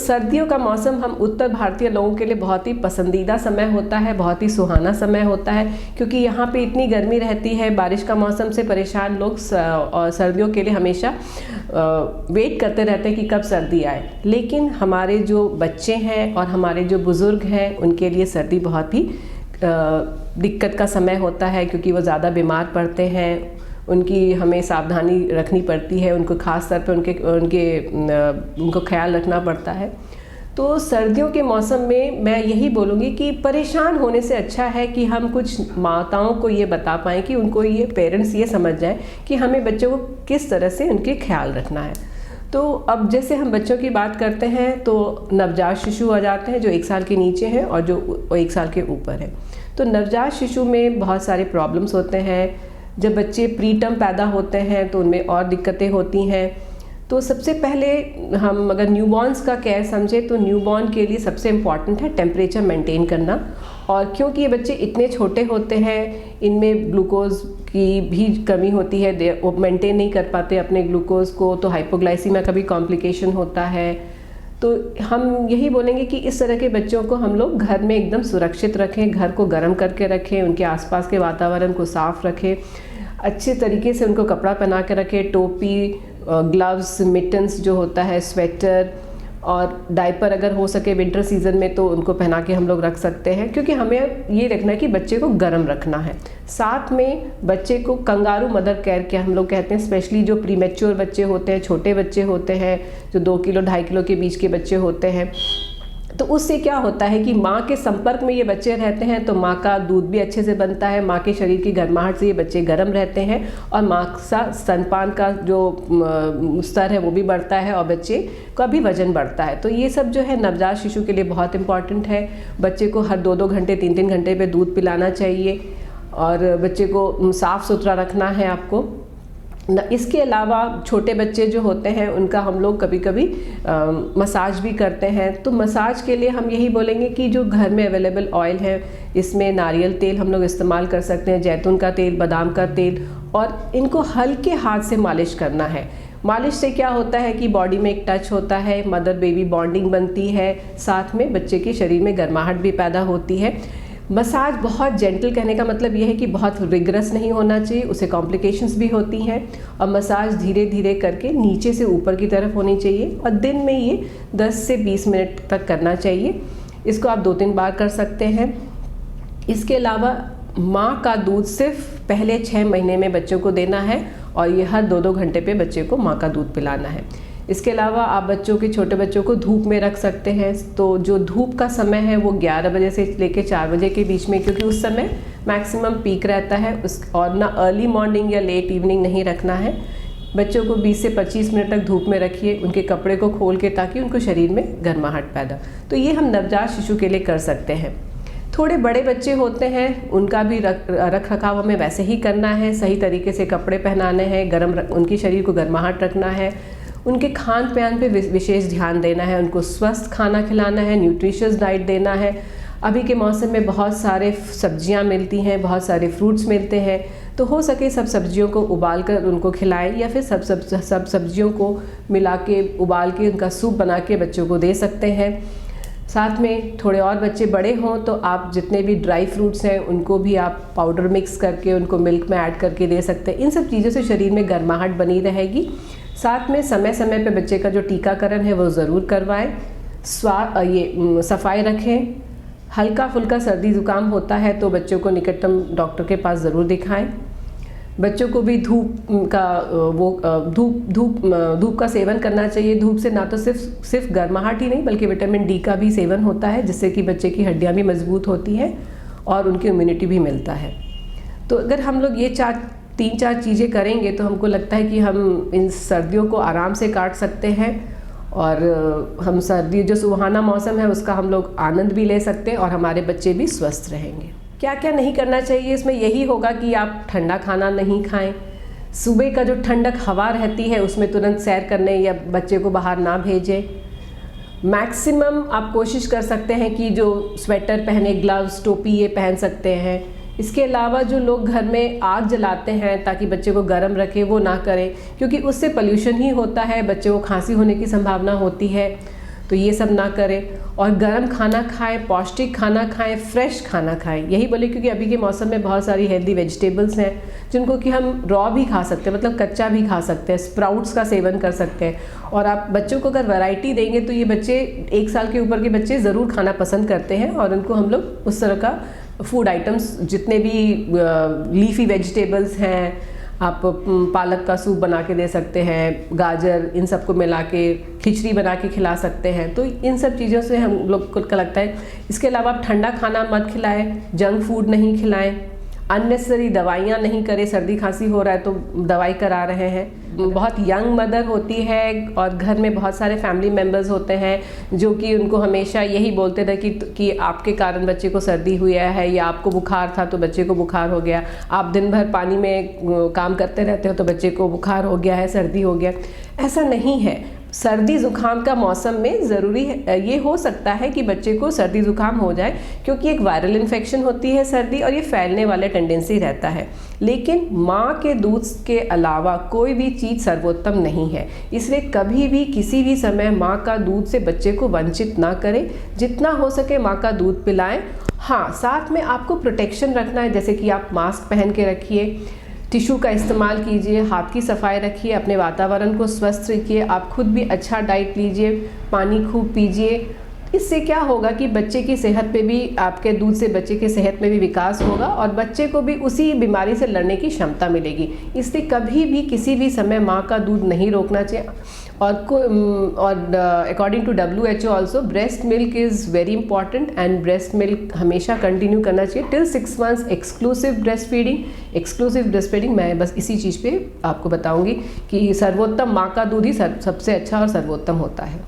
सर्दियों का मौसम हम उत्तर भारतीय लोगों के लिए बहुत ही पसंदीदा समय होता है, बहुत ही सुहाना समय होता है, क्योंकि यहाँ पे इतनी गर्मी रहती है। बारिश का मौसम से परेशान लोग और सर्दियों के लिए हमेशा वेट करते रहते हैं कि कब सर्दी आए। लेकिन हमारे जो बच्चे हैं और हमारे जो बुज़ुर्ग हैं उनके लिए सर्दी बहुत ही दिक्कत का समय होता है, क्योंकि वो ज़्यादा बीमार पड़ते हैं। उनकी हमें सावधानी रखनी पड़ती है, उनको ख़ास तौर पे उनको ख्याल रखना पड़ता है। तो सर्दियों के मौसम में मैं यही बोलूँगी कि परेशान होने से अच्छा है कि हम कुछ माताओं को ये बता पाएँ कि उनको ये पेरेंट्स ये समझ जाएं कि हमें बच्चों को किस तरह से उनके ख्याल रखना है। तो अब जैसे हम बच्चों की बात करते हैं तो नवजात शिशु आ जाते हैं जो 1 साल के नीचे हैं और जो 1 साल के ऊपर है। तो नवजात शिशु में बहुत सारे प्रॉब्लम्स होते हैं। जब बच्चे प्रीटर्म पैदा होते हैं तो उनमें और दिक्कतें होती हैं। तो सबसे पहले हम अगर न्यूबॉर्न्स का केयर समझें तो न्यूबॉर्न के लिए सबसे इम्पॉर्टेंट है टेम्परेचर मेंटेन करना। और क्योंकि ये बच्चे इतने छोटे होते हैं, इनमें ग्लूकोज की भी कमी होती है, वो मेंटेन नहीं कर पाते अपने ग्लूकोज को, तो हाइपोग्लाइसीमिया का भी कॉम्प्लिकेशन होता है। तो हम यही बोलेंगे कि इस तरह के बच्चों को हम लोग घर में एकदम सुरक्षित रखें, घर को गर्म करके रखें, उनके आसपास के वातावरण को साफ़ रखें, अच्छे तरीके से उनको कपड़ा पहना के रखें, टोपी, ग्लव्स, मिटन्स जो होता है, स्वेटर और डायपर अगर हो सके विंटर सीज़न में तो उनको पहना के हम लोग रख सकते हैं, क्योंकि हमें ये रखना है कि बच्चे को गर्म रखना है। साथ में बच्चे को कंगारू मदर केयर के हम लोग कहते हैं, स्पेशली जो प्रीमेच्योर बच्चे होते हैं, छोटे बच्चे होते हैं, जो 2 किलो 2.5 किलो के बीच के बच्चे होते हैं। तो उससे क्या होता है कि माँ के संपर्क में ये बच्चे रहते हैं तो माँ का दूध भी अच्छे से बनता है, माँ के शरीर की गर्माहट से ये बच्चे गर्म रहते हैं और माँ का स्तनपान का जो स्तर है वो भी बढ़ता है और बच्चे का भी वजन बढ़ता है। तो ये सब जो है नवजात शिशु के लिए बहुत इंपॉर्टेंट है। बच्चे को हर 2-2 घंटे 3-3 घंटे पे दूध पिलाना चाहिए और बच्चे को साफ़ सुथरा रखना है आपको। इसके अलावा छोटे बच्चे जो होते हैं उनका हम लोग कभी कभी मसाज भी करते हैं। तो मसाज के लिए हम यही बोलेंगे कि जो घर में अवेलेबल ऑयल है, इसमें नारियल तेल हम लोग इस्तेमाल कर सकते हैं, जैतून का तेल, बादाम का तेल, और इनको हल्के हाथ से मालिश करना है। मालिश से क्या होता है कि बॉडी में एक टच होता है, मदर बेबी बॉन्डिंग बनती है, साथ में बच्चे के शरीर में गर्माहट भी पैदा होती है। मसाज बहुत जेंटल, कहने का मतलब यह है कि बहुत रिगरस नहीं होना चाहिए, उससे कॉम्प्लिकेशंस भी होती हैं। और मसाज धीरे धीरे करके नीचे से ऊपर की तरफ होनी चाहिए और दिन में ये 10 से 20 मिनट तक करना चाहिए। इसको आप 2-3 बार कर सकते हैं। इसके अलावा माँ का दूध सिर्फ पहले 6 महीने में बच्चों को देना है और ये हर 2-2 घंटे पे बच्चे को माँ का दूध पिलाना है। इसके अलावा आप छोटे बच्चों को धूप में रख सकते हैं। तो जो धूप का समय है वो 11 बजे से लेकर 4 बजे के बीच में, क्योंकि उस समय मैक्सिमम पीक रहता है और ना अर्ली मॉर्निंग या लेट इवनिंग नहीं रखना है। बच्चों को 20 से 25 मिनट तक धूप में रखिए, उनके कपड़े को खोल के, ताकि उनको शरीर में गर्माहट पैदा। तो ये हम नवजात शिशु के लिए कर सकते हैं। थोड़े बड़े बच्चे होते हैं उनका भी रख रखाव हमें वैसे ही करना है, सही तरीके से कपड़े पहनाने हैं, उनकी शरीर को गर्माहट रखना है, उनके खान पान पे विशेष ध्यान देना है, उनको स्वस्थ खाना खिलाना है, न्यूट्रिशियस डाइट देना है। अभी के मौसम में बहुत सारे सब्जियां मिलती हैं, बहुत सारे फ्रूट्स मिलते हैं, तो हो सके सब सब्जियों को उबाल कर उनको खिलाएं या फिर सब सब्जियों को मिला के उबाल के उनका सूप बना के बच्चों को दे सकते हैं। साथ में थोड़े और बच्चे बड़े हों तो आप जितने भी ड्राई फ्रूट्स हैं उनको भी आप पाउडर मिक्स करके उनको मिल्क में ऐड करके दे सकते हैं। इन सब चीज़ों से शरीर में गर्माहट बनी रहेगी। साथ में समय समय पे बच्चे का जो टीकाकरण है वो ज़रूर करवाएं। सफाई रखें। हल्का फुल्का सर्दी ज़ुकाम होता है तो बच्चों को निकटतम डॉक्टर के पास ज़रूर दिखाएं। बच्चों को भी धूप का सेवन करना चाहिए। धूप से ना तो सिर्फ गर्माहट ही नहीं बल्कि विटामिन डी का भी सेवन होता है, जिससे कि बच्चे की हड्डियां भी मजबूत होती हैं और उनकी इम्यूनिटी भी मिलता है। तो अगर हम लोग ये 3-4 चीज़ें करेंगे तो हमको लगता है कि हम इन सर्दियों को आराम से काट सकते हैं और हम सर्दी जो सुहाना मौसम है उसका हम लोग आनंद भी ले सकते हैं और हमारे बच्चे भी स्वस्थ रहेंगे। क्या क्या नहीं करना चाहिए इसमें यही होगा कि आप ठंडा खाना नहीं खाएं। सुबह का जो ठंडक हवा रहती है उसमें तुरंत सैर करने या बच्चे को बाहर ना भेजें। मैक्सिमम आप कोशिश कर सकते हैं कि जो स्वेटर पहने, ग्लव्स, टोपी ये पहन सकते हैं। इसके अलावा जो लोग घर में आग जलाते हैं ताकि बच्चे को गर्म रखे, वो ना करें, क्योंकि उससे पोल्यूशन ही होता है, बच्चे को खांसी होने की संभावना होती है। तो ये सब ना करें, और गर्म खाना खाएं, पौष्टिक खाना खाएं, फ्रेश खाना खाएं। यही बोले क्योंकि अभी के मौसम में बहुत सारी हेल्दी वेजिटेबल्स हैं जिनको कि हम रॉ भी खा सकते हैं, मतलब कच्चा भी खा सकते हैं, स्प्राउट्स का सेवन कर सकते हैं। और आप बच्चों को अगर वैरायटी देंगे तो ये बच्चे 1 साल के ऊपर के बच्चे ज़रूर खाना पसंद करते हैं, और उनको हम लोग उस तरह का फूड आइटम्स, जितने भी लीफी वेजिटेबल्स हैं, आप पालक का सूप बना के दे सकते हैं, गाजर, इन सबको मिला के खिचड़ी बना के खिला सकते हैं। तो इन सब चीज़ों से हम लोग को लगता है। इसके अलावा आप ठंडा खाना मत खिलाएं, जंक फूड नहीं खिलाएं, अननेसेसरी दवाइयाँ नहीं करें। सर्दी खांसी हो रहा है तो दवाई करा रहे हैं। बहुत यंग मदर होती है और घर में बहुत सारे फैमिली मेम्बर्स होते हैं जो कि उनको हमेशा यही बोलते थे कि आपके कारण बच्चे को सर्दी हुआ है, या आपको बुखार था तो बच्चे को बुखार हो गया, आप दिन भर पानी में काम करते रहते हो तो बच्चे को बुखार हो गया है, सर्दी हो गया। ऐसा नहीं है। सर्दी ज़ुकाम का मौसम में ज़रूरी है, ये हो सकता है कि बच्चे को सर्दी ज़ुकाम हो जाए, क्योंकि एक वायरल इन्फेक्शन होती है सर्दी, और ये फैलने वाला टेंडेंसी रहता है। लेकिन माँ के दूध के अलावा कोई भी चीज़ सर्वोत्तम नहीं है, इसलिए कभी भी किसी भी समय माँ का दूध से बच्चे को वंचित ना करें। जितना हो सके माँ का दूध पिलाएं। हाँ, साथ में आपको प्रोटेक्शन रखना है, जैसे कि आप मास्क पहन के रखिए, टिश्यू का इस्तेमाल कीजिए, हाथ की सफाई रखिए, अपने वातावरण को स्वस्थ रखिए, आप खुद भी अच्छा डाइट लीजिए, पानी खूब पीजिए। इससे क्या होगा कि बच्चे की सेहत पे भी, आपके दूध से बच्चे की सेहत में भी विकास होगा, और बच्चे को भी उसी बीमारी से लड़ने की क्षमता मिलेगी। इसलिए कभी भी किसी भी समय माँ का दूध नहीं रोकना चाहिए। और according to WHO also, breast milk is very important, and breast milk हमेशा कंटिन्यू करना चाहिए till 6 months. Exclusive breast feeding मैं बस इसी चीज़ पे आपको बताऊंगी कि सर्वोत्तम माँ का दूध ही सबसे अच्छा और सर्वोत्तम होता है।